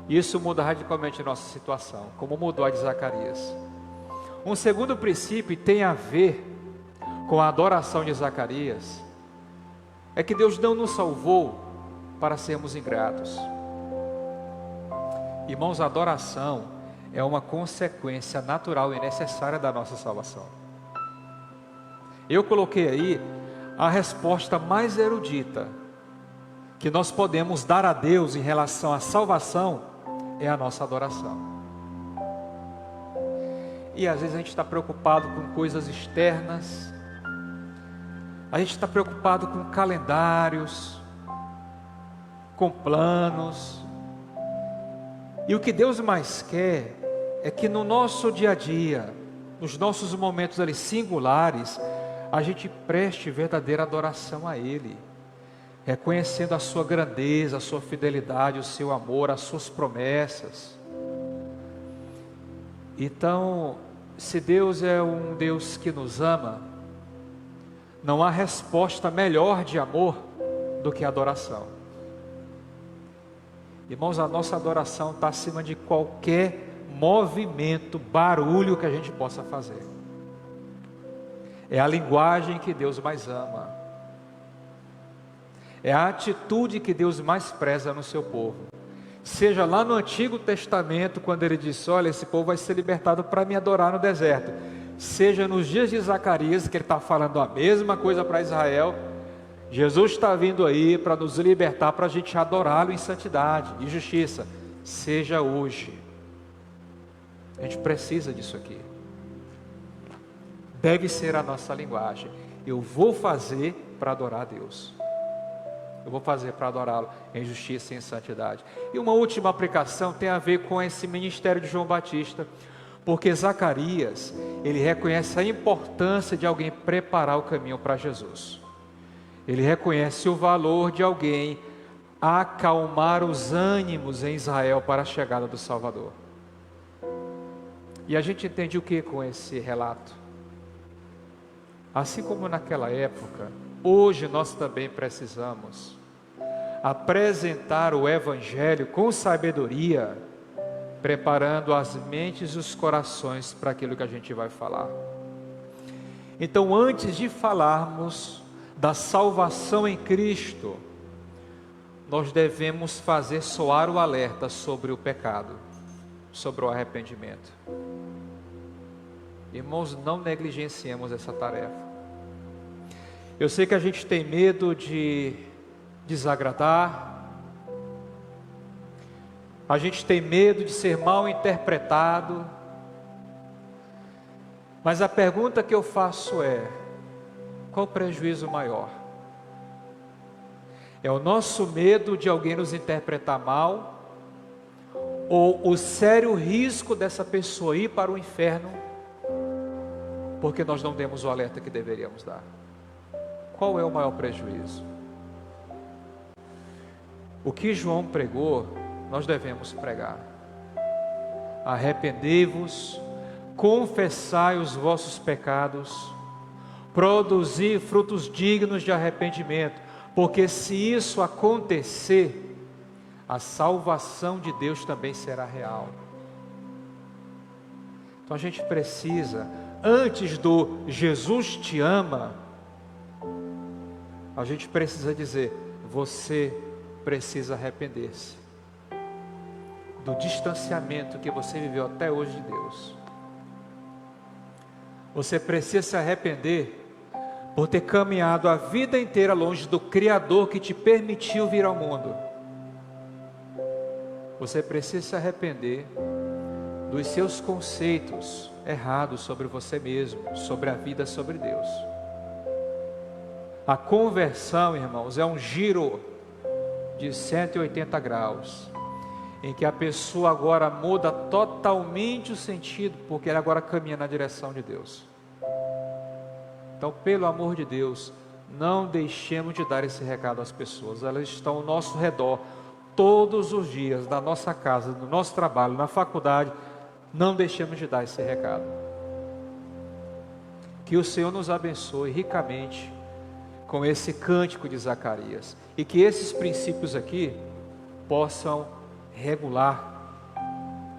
Isso muda radicalmente a nossa situação, como mudou a de Zacarias. Um segundo princípio tem a ver com a adoração de Zacarias, é que Deus não nos salvou para sermos ingratos. Irmãos, a adoração é uma consequência natural e necessária da nossa salvação. Eu coloquei aí a resposta mais erudita que nós podemos dar a Deus em relação à salvação, é a nossa adoração. E às vezes a gente está preocupado com coisas externas, a gente está preocupado com calendários, com planos, e o que Deus mais quer é que no nosso dia a dia, nos nossos momentos ali singulares, a gente preste verdadeira adoração a Ele, reconhecendo a sua grandeza, a sua fidelidade, o seu amor, as suas promessas. Então, se Deus é um Deus que nos ama, não há resposta melhor de amor do que a adoração. Irmãos, a nossa adoração está acima de qualquer movimento, barulho que a gente possa fazer. É a linguagem que Deus mais ama. É a atitude que Deus mais preza no seu povo. Seja lá no Antigo Testamento, quando Ele disse, olha, esse povo vai ser libertado para me adorar no deserto. Seja nos dias de Zacarias, que Ele está falando a mesma coisa para Israel. Jesus está vindo aí para nos libertar, para a gente adorá-lo em santidade e justiça. Seja hoje. A gente precisa disso aqui. Deve ser a nossa linguagem. Eu vou fazer para adorar a Deus. Eu vou fazer para adorá-lo em justiça e em santidade. E uma última aplicação tem a ver com esse ministério de João Batista. Porque Zacarias, ele reconhece a importância de alguém preparar o caminho para Jesus. Ele reconhece o valor de alguém acalmar os ânimos em Israel para a chegada do Salvador. E a gente entende o que com esse relato? Assim como naquela época, hoje nós também precisamos apresentar o Evangelho com sabedoria, preparando as mentes e os corações para aquilo que a gente vai falar. Então, antes de falarmos da salvação em Cristo, nós devemos fazer soar o alerta sobre o pecado, sobre o arrependimento. Irmãos, não negligenciemos essa tarefa. Eu sei que a gente tem medo de desagradar, a gente tem medo de ser mal interpretado, mas a pergunta que eu faço é: qual o prejuízo maior? É o nosso medo de alguém nos interpretar mal, ou o sério risco dessa pessoa ir para o inferno, porque nós não demos o alerta que deveríamos dar? Qual é o maior prejuízo? O que João pregou, nós devemos pregar. Arrependei-vos, confessai os vossos pecados, produzi frutos dignos de arrependimento, porque se isso acontecer, a salvação de Deus também será real. Então a gente precisa, antes do Jesus te ama, a gente precisa dizer: você precisa arrepender-se do distanciamento que você viveu até hoje de Deus. Você precisa se arrepender por ter caminhado a vida inteira longe do Criador que te permitiu vir ao mundo. Você precisa se arrepender dos seus conceitos errados sobre você mesmo, sobre a vida, sobre Deus. A conversão, irmãos, é um giro de 180 graus, em que a pessoa agora muda totalmente o sentido, porque ela agora caminha na direção de Deus. Então, pelo amor de Deus, não deixemos de dar esse recado às pessoas. Elas estão ao nosso redor, todos os dias, na nossa casa, no nosso trabalho, na faculdade. Não deixemos de dar esse recado. Que o Senhor nos abençoe ricamente com esse cântico de Zacarias, e que esses princípios aqui possam regular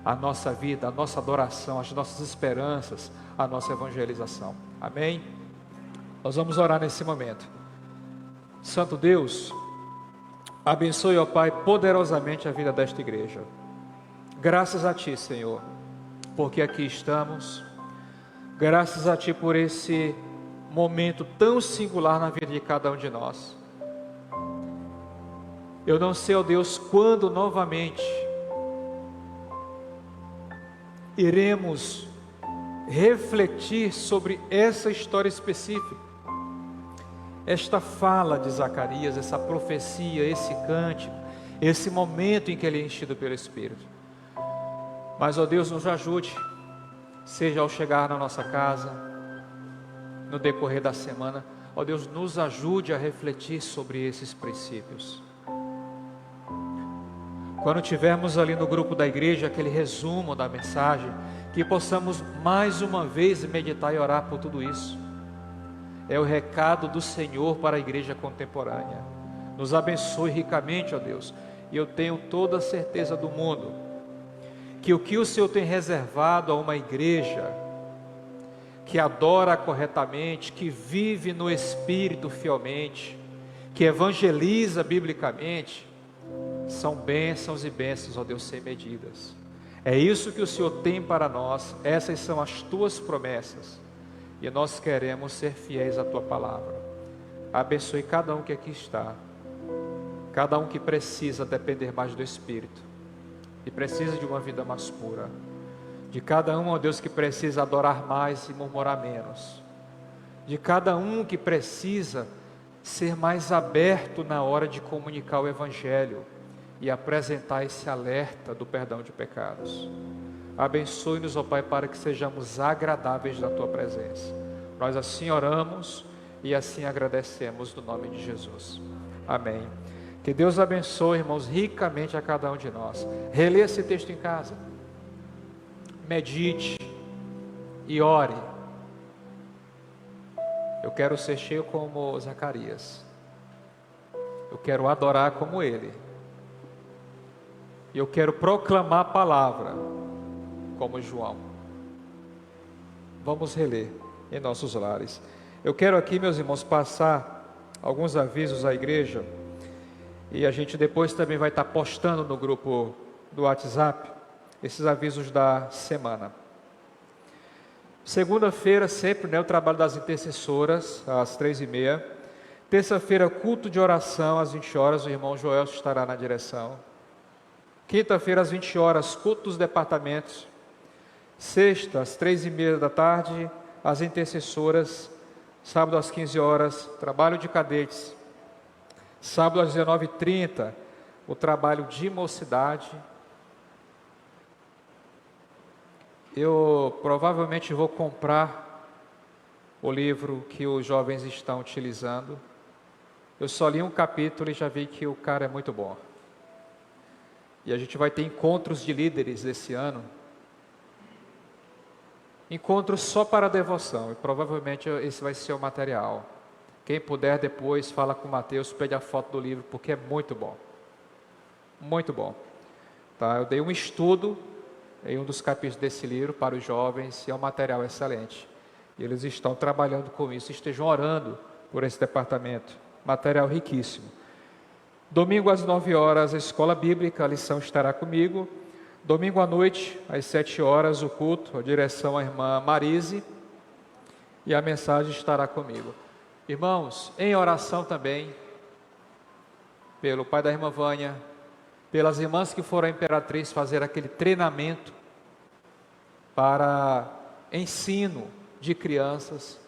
a nossa vida, a nossa adoração, as nossas esperanças, a nossa evangelização. Amém? Nós vamos orar nesse momento. Santo Deus, abençoe, ó Pai, poderosamente a vida desta igreja. Graças a Ti, Senhor, porque aqui estamos. Graças a Ti por esse momento tão singular na vida de cada um de nós. Eu não sei, ó Deus, quando novamente iremos refletir sobre essa história específica, esta fala de Zacarias, essa profecia, esse cântico, esse momento em que ele é enchido pelo Espírito. Mas, ó Deus, nos ajude, seja ao chegar na nossa casa, no decorrer da semana, ó Deus, nos ajude a refletir sobre esses princípios. Quando tivermos ali no grupo da igreja aquele resumo da mensagem, que possamos mais uma vez meditar e orar por tudo isso. É o recado do Senhor para a igreja contemporânea. Nos abençoe ricamente, ó Deus, e eu tenho toda a certeza do mundo que o que o Senhor tem reservado a uma igreja que adora corretamente, que vive no Espírito fielmente, que evangeliza biblicamente, são bênçãos e bênçãos, ó Deus, sem medidas. É isso que o Senhor tem para nós, essas são as Tuas promessas, e nós queremos ser fiéis à Tua palavra. Abençoe cada um que aqui está, cada um que precisa depender mais do Espírito, e precisa de uma vida mais pura. De cada um, ó Deus, que precisa adorar mais e murmurar menos. De cada um que precisa ser mais aberto na hora de comunicar o Evangelho e apresentar esse alerta do perdão de pecados. Abençoe-nos, ó Pai, para que sejamos agradáveis na Tua presença. Nós assim oramos e assim agradecemos no nome de Jesus. Amém. Que Deus abençoe, irmãos, ricamente a cada um de nós. Releia esse texto em casa. Medite e ore. Eu quero ser cheio como Zacarias. Eu quero adorar como ele. E eu quero proclamar a palavra como João. Vamos reler em nossos lares. Eu quero aqui, meus irmãos, passar alguns avisos à igreja. E a gente depois também vai estar postando no grupo do WhatsApp esses avisos da semana. Segunda-feira, sempre, o trabalho das intercessoras, às 3h30. Terça-feira, culto de oração, às 20 horas, o irmão Joel estará na direção. Quinta-feira, às 20 horas, culto dos departamentos. Sexta, às 3h30 da tarde, as intercessoras. Sábado, às 15 horas, trabalho de cadetes. Sábado, às 19h30, o trabalho de mocidade. Eu provavelmente vou comprar o livro que os jovens estão utilizando. Eu só li um capítulo e já vi que o cara é muito bom. E a gente vai ter encontros de líderes esse ano. Encontros só para devoção. E provavelmente esse vai ser o material. Quem puder depois, fala com o Mateus, pede a foto do livro, porque é muito bom. Muito bom. Tá? Eu dei um estudo em um dos capítulos desse livro para os jovens, e é um material excelente. E eles estão trabalhando com isso, estejam orando por esse departamento. Material riquíssimo. Domingo às 9 horas, a escola bíblica, a lição estará comigo. Domingo à noite, às 7 horas, o culto, a direção à irmã Marise, e a mensagem estará comigo. Irmãos, em oração também, pelo pai da irmã Vânia, pelas irmãs que foram à Imperatriz fazer aquele treinamento para ensino de crianças,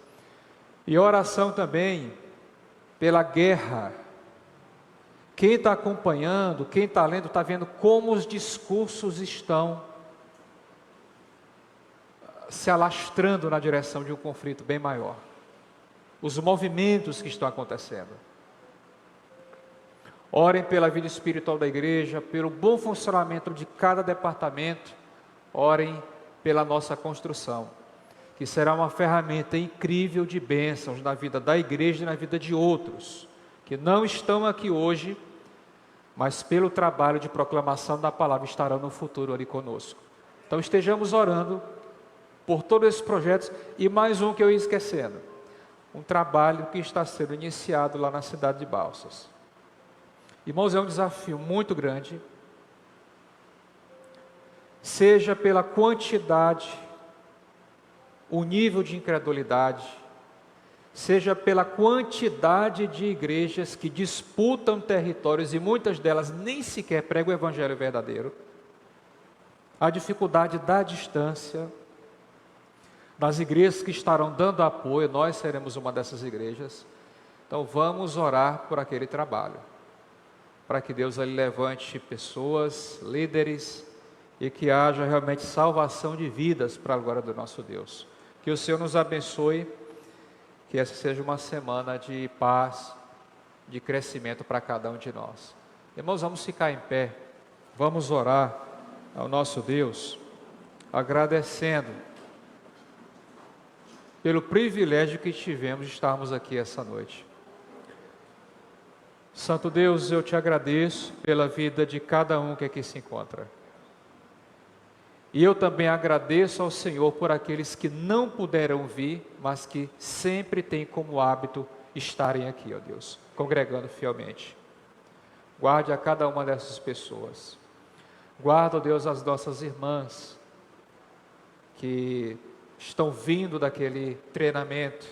e oração também pela guerra. Quem está acompanhando, quem está lendo, está vendo como os discursos estão se alastrando na direção de um conflito bem maior. Os movimentos que estão acontecendo. Orem pela vida espiritual da igreja, pelo bom funcionamento de cada departamento. Orem pela nossa construção, que será uma ferramenta incrível de bênçãos na vida da igreja e na vida de outros, que não estão aqui hoje, mas pelo trabalho de proclamação da palavra estarão no futuro ali conosco. Então estejamos orando por todos esses projetos, e mais um que eu ia esquecendo, um trabalho que está sendo iniciado lá na cidade de Balsas. Irmãos, é um desafio muito grande, seja pela quantidade, o nível de incredulidade, seja pela quantidade de igrejas que disputam territórios e muitas delas nem sequer pregam o evangelho verdadeiro, a dificuldade da distância, das igrejas que estarão dando apoio, nós seremos uma dessas igrejas. Então vamos orar por aquele trabalho, para que Deus ali levante pessoas, líderes, e que haja realmente salvação de vidas para a glória do nosso Deus. Que o Senhor nos abençoe, que essa seja uma semana de paz, de crescimento para cada um de nós. Irmãos, vamos ficar em pé, vamos orar ao nosso Deus, agradecendo pelo privilégio que tivemos de estarmos aqui essa noite. Santo Deus, eu te agradeço pela vida de cada um que aqui se encontra. E eu também agradeço ao Senhor por aqueles que não puderam vir, mas que sempre têm como hábito estarem aqui, ó Deus, congregando fielmente. Guarde a cada uma dessas pessoas. Guarda, ó Deus, as nossas irmãs que estão vindo daquele treinamento.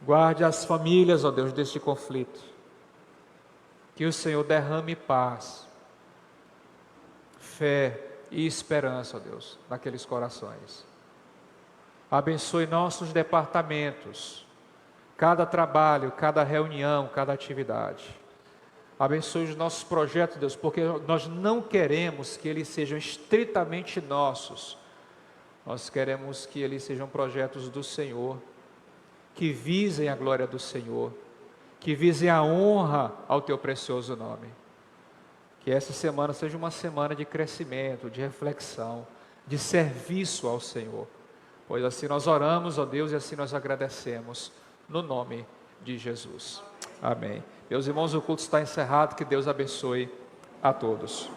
Guarde as famílias, ó Deus, deste conflito. Que o Senhor derrame paz, fé e esperança, ó Deus, naqueles corações. Abençoe nossos departamentos, cada trabalho, cada reunião, cada atividade. Abençoe os nossos projetos, Deus, porque nós não queremos que eles sejam estritamente nossos. Nós queremos que eles sejam projetos do Senhor, que visem a glória do Senhor, que visem a honra ao Teu precioso nome. Que essa semana seja uma semana de crescimento, de reflexão, de serviço ao Senhor. Pois assim nós oramos, ó Deus, e assim nós agradecemos, no nome de Jesus. Amém. Meus irmãos, o culto está encerrado, que Deus abençoe a todos.